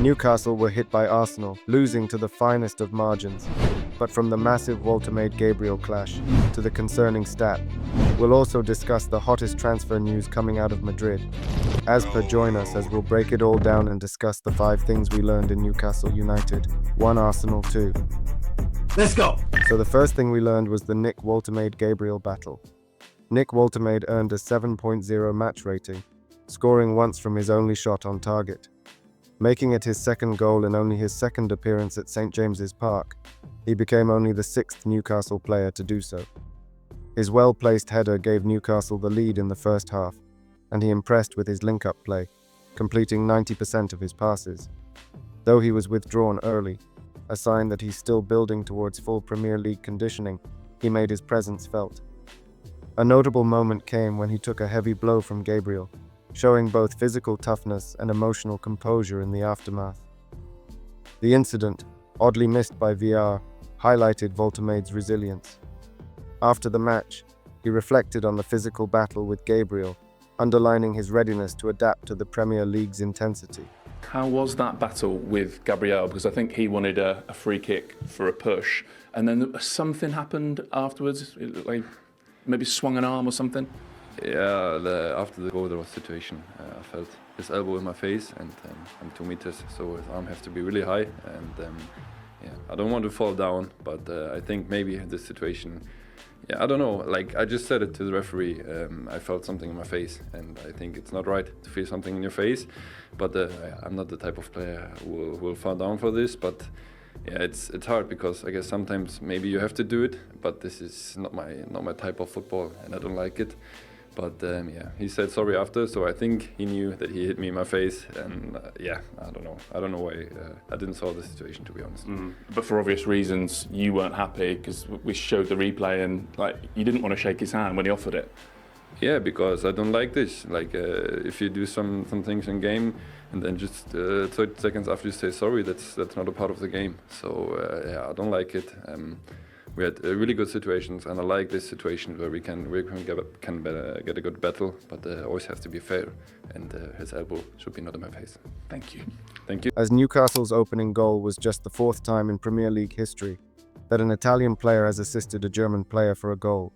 Newcastle were hit by Arsenal, losing to the finest of margins. But from the massive Walter-Gabriel clash to the concerning stat, we'll also discuss the hottest transfer news coming out of Madrid. As per, join us as we'll break it all down and discuss the 5 things we learned in Newcastle United, 1 Arsenal 2. Let's go! So the first thing we learned was the Nick Walter-Gabriel battle. Nick Walter earned a 7.0 match rating, scoring once from his only shot on target. Making it his second goal in only his second appearance at St James's Park, he became only the 6th Newcastle player to do so. His well-placed header gave Newcastle the lead in the first half, and he impressed with his link-up play, completing 90% of his passes. Though he was withdrawn early, a sign that he's still building towards full Premier League conditioning, he made his presence felt. A notable moment came when he took a heavy blow from Gabriel, showing both physical toughness and emotional composure in the aftermath. The incident, oddly missed by VR, highlighted Walter's resilience. After the match, he reflected on the physical battle with Gabriel, underlining his readiness to adapt to the Premier League's intensity. How was that battle with Gabriel? Because I think he wanted a free kick for a push, and then something happened afterwards, like maybe swung an arm or something? Yeah, after the goal there was a situation. I felt his elbow in my face, and I'm 2 meters, so his arm has to be really high. And yeah, I don't want to fall down, but I think maybe this situation, yeah, I don't know. Like I just said it to the referee. I felt something in my face, and I think it's not right to feel something in your face. But I'm not the type of player who will fall down for this. But yeah, it's hard because I guess sometimes maybe you have to do it, but this is not my type of football, and I don't like it. But yeah, he said sorry after, so I think he knew that he hit me in my face, and yeah, I don't know why I didn't solve the situation, to be honest. But for obvious reasons, you weren't happy because we showed the replay, and like you didn't want to shake his hand when he offered it. Yeah, because I don't like this. Like if you do some things in game, and then just 30 seconds after you say sorry, that's not a part of the game. So yeah, I don't like it. We had really good situations, and I like this situation where we can get a good battle, but always has to be fair, and his elbow should be not in my face. Thank you. Thank you. As Newcastle's opening goal was just the 4th time in Premier League history that an Italian player has assisted a German player for a goal.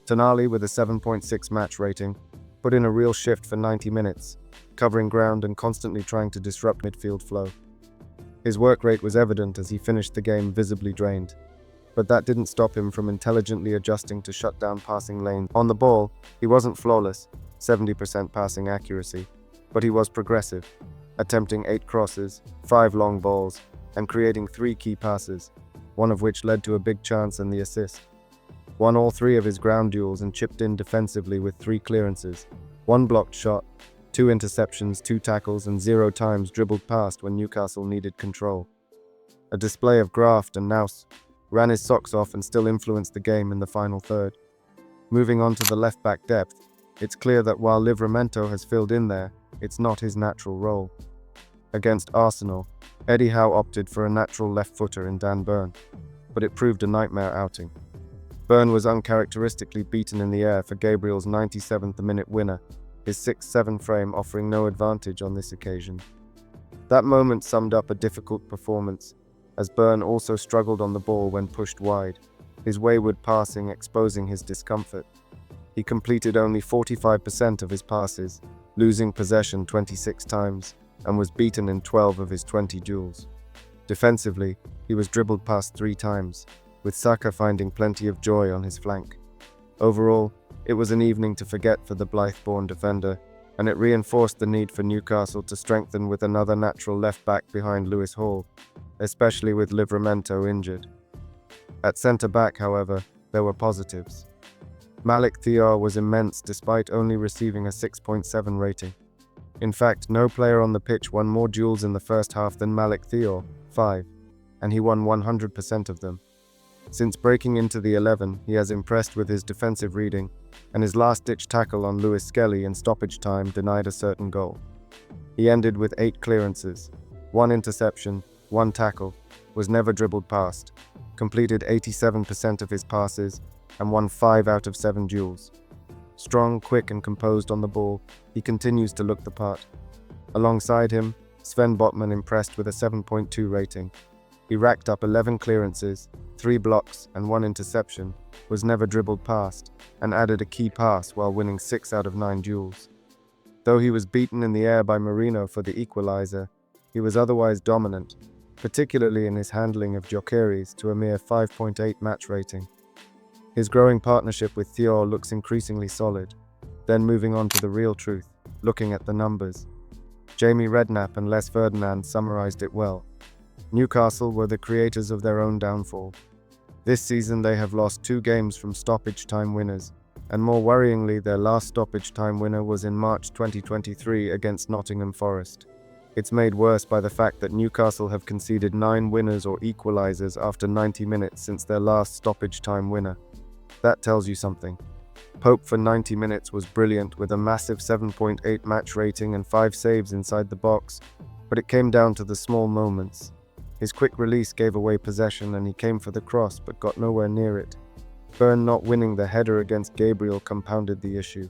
Tonali, with a 7.6 match rating, put in a real shift for 90 minutes, covering ground and constantly trying to disrupt midfield flow. His work rate was evident as he finished the game visibly drained. But that didn't stop him from intelligently adjusting to shut down passing lanes. On the ball, he wasn't flawless, 70% passing accuracy, but he was progressive, attempting 8 crosses, 5 long balls, and creating 3 key passes, one of which led to a big chance and the assist. Won all 3 of his ground duels and chipped in defensively with 3 clearances, 1 blocked shot, 2 interceptions, 2 tackles, and 0 times dribbled past when Newcastle needed control. A display of graft and nous, ran his socks off and still influenced the game in the final third. Moving on to the left-back depth, it's clear that while Livramento has filled in there, it's not his natural role. Against Arsenal, Eddie Howe opted for a natural left-footer in Dan Burn, but it proved a nightmare outing. Burn was uncharacteristically beaten in the air for Gabriel's 97th minute winner, his 6'7" frame offering no advantage on this occasion. That moment summed up a difficult performance, as Burn also struggled on the ball when pushed wide, his wayward passing exposing his discomfort. He completed only 45% of his passes, losing possession 26 times, and was beaten in 12 of his 20 duels. Defensively, he was dribbled past 3 times, with Saka finding plenty of joy on his flank. Overall, it was an evening to forget for the Blythe-born defender, and it reinforced the need for Newcastle to strengthen with another natural left-back behind Lewis Hall, especially with Livramento injured. At centre-back, however, there were positives. Malik Thiaw was immense despite only receiving a 6.7 rating. In fact, no player on the pitch won more duels in the first half than Malik Thiaw, 5, and he won 100% of them. Since breaking into the 11, he has impressed with his defensive reading, and his last-ditch tackle on Lewis Skelly in stoppage time denied a certain goal. He ended with 8 clearances, 1 interception, 1 tackle, was never dribbled past, completed 87% of his passes, and won 5 out of 7 duels. Strong, quick, and composed on the ball, he continues to look the part. Alongside him, Sven Botman impressed with a 7.2 rating. He racked up 11 clearances, 3 blocks, and 1 interception, was never dribbled past, and added a key pass while winning 6 out of 9 duels. Though he was beaten in the air by Marino for the equalizer, he was otherwise dominant, particularly in his handling of Gyökeres to a mere 5.8 match rating. His growing partnership with Theo looks increasingly solid. Then moving on to the real truth, looking at the numbers. Jamie Redknapp and Les Ferdinand summarized it well. Newcastle were the creators of their own downfall. This season they have lost 2 games from stoppage time winners, and more worryingly their last stoppage time winner was in March 2023 against Nottingham Forest. It's made worse by the fact that Newcastle have conceded 9 winners or equalizers after 90 minutes since their last stoppage time winner. That tells you something. Pope for 90 minutes was brilliant with a massive 7.8 match rating and 5 saves inside the box, but it came down to the small moments. His quick release gave away possession and he came for the cross but got nowhere near it. Byrne not winning the header against Gabriel compounded the issue.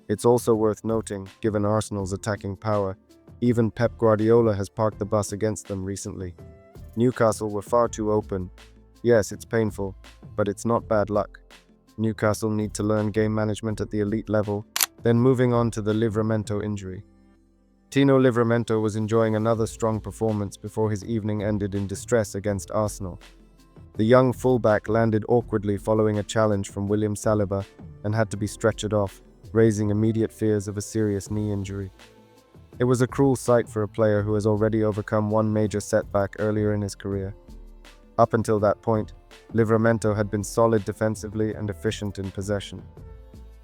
It's also worth noting, given Arsenal's attacking power, even Pep Guardiola has parked the bus against them recently. Newcastle were far too open. Yes, it's painful, but it's not bad luck. Newcastle need to learn game management at the elite level, then moving on to the Livramento injury. Tino Livramento was enjoying another strong performance before his evening ended in distress against Arsenal. The young fullback landed awkwardly following a challenge from William Saliba and had to be stretchered off, raising immediate fears of a serious knee injury. It was a cruel sight for a player who has already overcome one major setback earlier in his career. Up until that point, Livramento had been solid defensively and efficient in possession.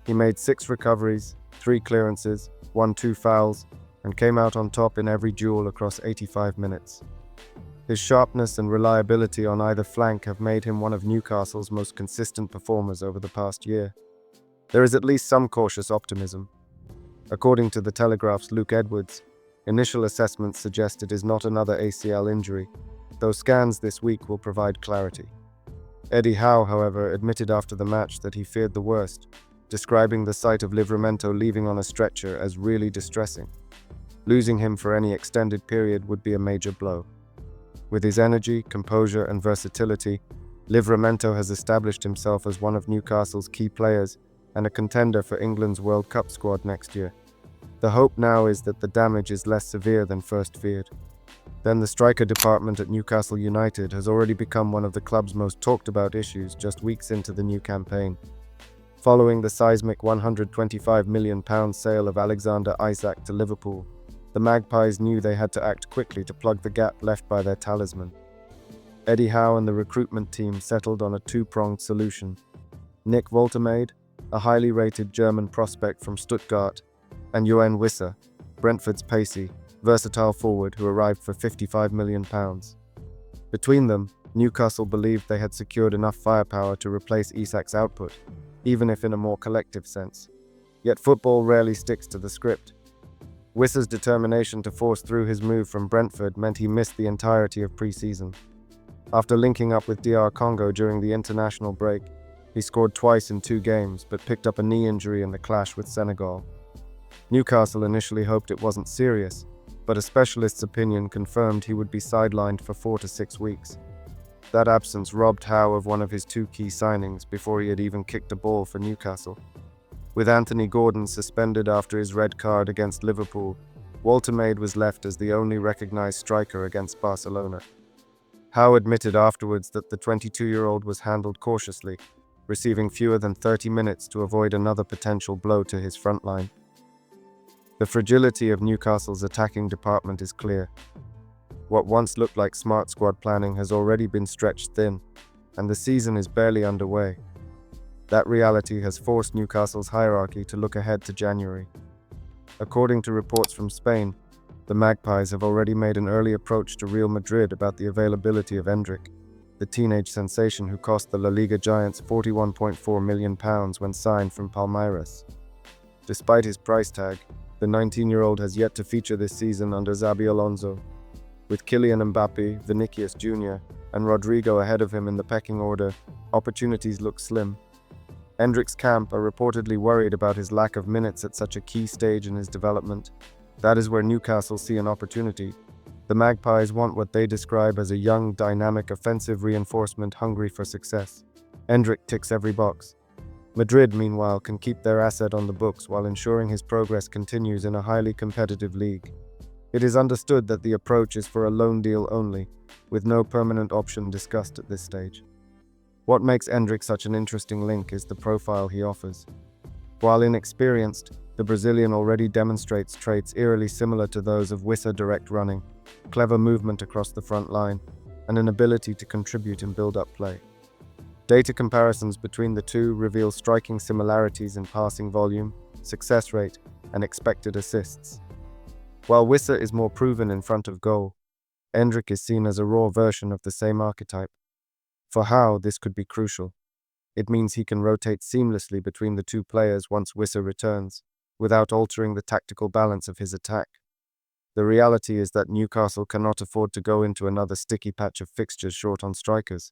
He made 6 recoveries, 3 clearances, won 2 fouls, and came out on top in every duel across 85 minutes. His sharpness and reliability on either flank have made him one of Newcastle's most consistent performers over the past year. There is at least some cautious optimism. According to The Telegraph's Luke Edwards, initial assessments suggest it is not another ACL injury, though scans this week will provide clarity. Eddie Howe, however, admitted after the match that he feared the worst, describing the sight of Livramento leaving on a stretcher as really distressing. Losing him for any extended period would be a major blow. With his energy, composure, and versatility, Livramento has established himself as one of Newcastle's key players and a contender for England's World Cup squad next year. The hope now is that the damage is less severe than first feared. Then the striker department at Newcastle United has already become one of the club's most talked about issues just weeks into the new campaign. Following the seismic £125 million sale of Alexander Isak to Liverpool, the Magpies knew they had to act quickly to plug the gap left by their talisman. Eddie Howe and the recruitment team settled on a 2-pronged solution. Nick Woltemade, a highly rated German prospect from Stuttgart, and Yoane Wissa, Brentford's pacey, versatile forward who arrived for £55 million. Between them, Newcastle believed they had secured enough firepower to replace Isak's output, even if in a more collective sense. Yet football rarely sticks to the script. Wissa's determination to force through his move from Brentford meant he missed the entirety of pre-season. After linking up with DR Congo during the international break, he scored twice in 2 games but picked up a knee injury in the clash with Senegal. Newcastle initially hoped it wasn't serious, but a specialist's opinion confirmed he would be sidelined for 4 to 6 weeks. That absence robbed Howe of one of his 2 key signings before he had even kicked a ball for Newcastle. With Anthony Gordon suspended after his red card against Liverpool, Woltemade was left as the only recognized striker against Barcelona. Howe admitted afterwards that the 22-year-old was handled cautiously, receiving fewer than 30 minutes to avoid another potential blow to his front line. The fragility of Newcastle's attacking department is clear. What once looked like smart squad planning has already been stretched thin, and the season is barely underway. That reality has forced Newcastle's hierarchy to look ahead to January. According to reports from Spain, the Magpies have already made an early approach to Real Madrid about the availability of Endrick, the teenage sensation who cost the La Liga giants £41.4 million when signed from Palmeiras. Despite his price tag, the 19-year-old has yet to feature this season under Xabi Alonso. With Kylian Mbappe, Vinicius Jr., and Rodrigo ahead of him in the pecking order, opportunities look slim. Endrick's camp are reportedly worried about his lack of minutes at such a key stage in his development. That is where Newcastle see an opportunity, The Magpies want what they describe as a young, dynamic, offensive reinforcement hungry for success. Endrick ticks every box. Madrid, meanwhile, can keep their asset on the books while ensuring his progress continues in a highly competitive league. It is understood that the approach is for a loan deal only, with no permanent option discussed at this stage. What makes Endrick such an interesting link is the profile he offers. While inexperienced, the Brazilian already demonstrates traits eerily similar to those of Wissa: direct running, clever movement across the front line, and an ability to contribute in build-up play. Data comparisons between the two reveal striking similarities in passing volume, success rate, and expected assists. While Wissa is more proven in front of goal, Endrick is seen as a raw version of the same archetype. For Howe, this could be crucial. It means he can rotate seamlessly between the two players once Wissa returns, without altering the tactical balance of his attack. The reality is that Newcastle cannot afford to go into another sticky patch of fixtures short on strikers.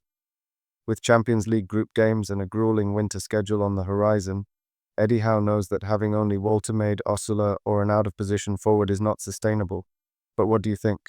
With Champions League group games and a grueling winter schedule on the horizon, Eddie Howe knows that having only Walter Osula or an out-of-position forward is not sustainable. But what do you think?